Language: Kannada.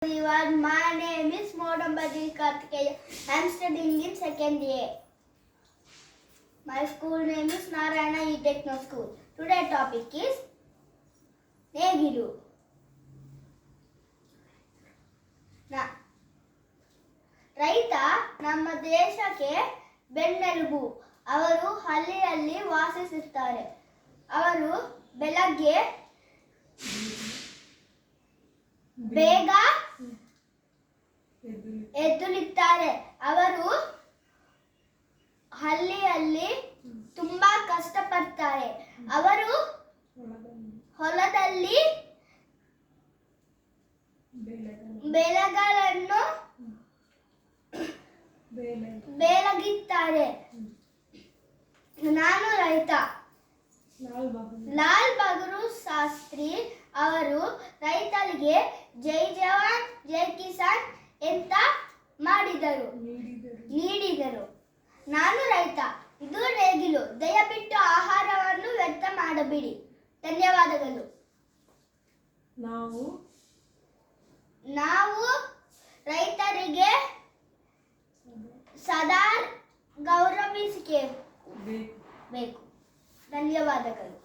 Everyone, my name is Modambadi Kartikeya. I am studying in second year. My school name is Narayana E-Techno School. Today topic is Negiru. ರೈತ ನಮ್ಮ ದೇಶಕ್ಕೆ ಬೆನ್ನೆಲುಬು. ಅವರು ಹಳ್ಳಿಯಲ್ಲಿ ವಾಸಿಸುತ್ತಾರೆ. ಅವರು ಬೆಳಗ್ಗೆ ಬೇಗ ಎದ್ದುಲಿದ್ದಾರೆ. ಅವರು ಹಳ್ಳಿಯಲ್ಲಿ ತುಂಬಾ ಕಷ್ಟಪಡ್ತಾರೆ. ಅವರು ಹೊಲದಲ್ಲಿ ಬೆಳೆಗಳನ್ನು ಬೆಳಗಿದ್ದಾರೆ. ನಾನು ರೈತ. ಲಾಲ್ ಬಹದ್ದೂರ್ ಶಾಸ್ತ್ರಿ ಅವರು ರೈತರಿಗೆ ಜೈ ಜವಾನ್ ಜೈ ಕಿಸಾನ್ ಅಂತ ನೀಡಿದರು. ನಾನು ರೈತ. ಇದು ನೇಗಿಲು. ದಯವಿಟ್ಟು ಆಹಾರವನ್ನು ವ್ಯರ್ಥ ಮಾಡಬೇಡಿ. ಧನ್ಯವಾದಗಳು. ನಾವು ರೈತರಿಗೆ ಸದಾ ಗೌರವಿಸಬೇಕು. ಧನ್ಯವಾದಗಳು.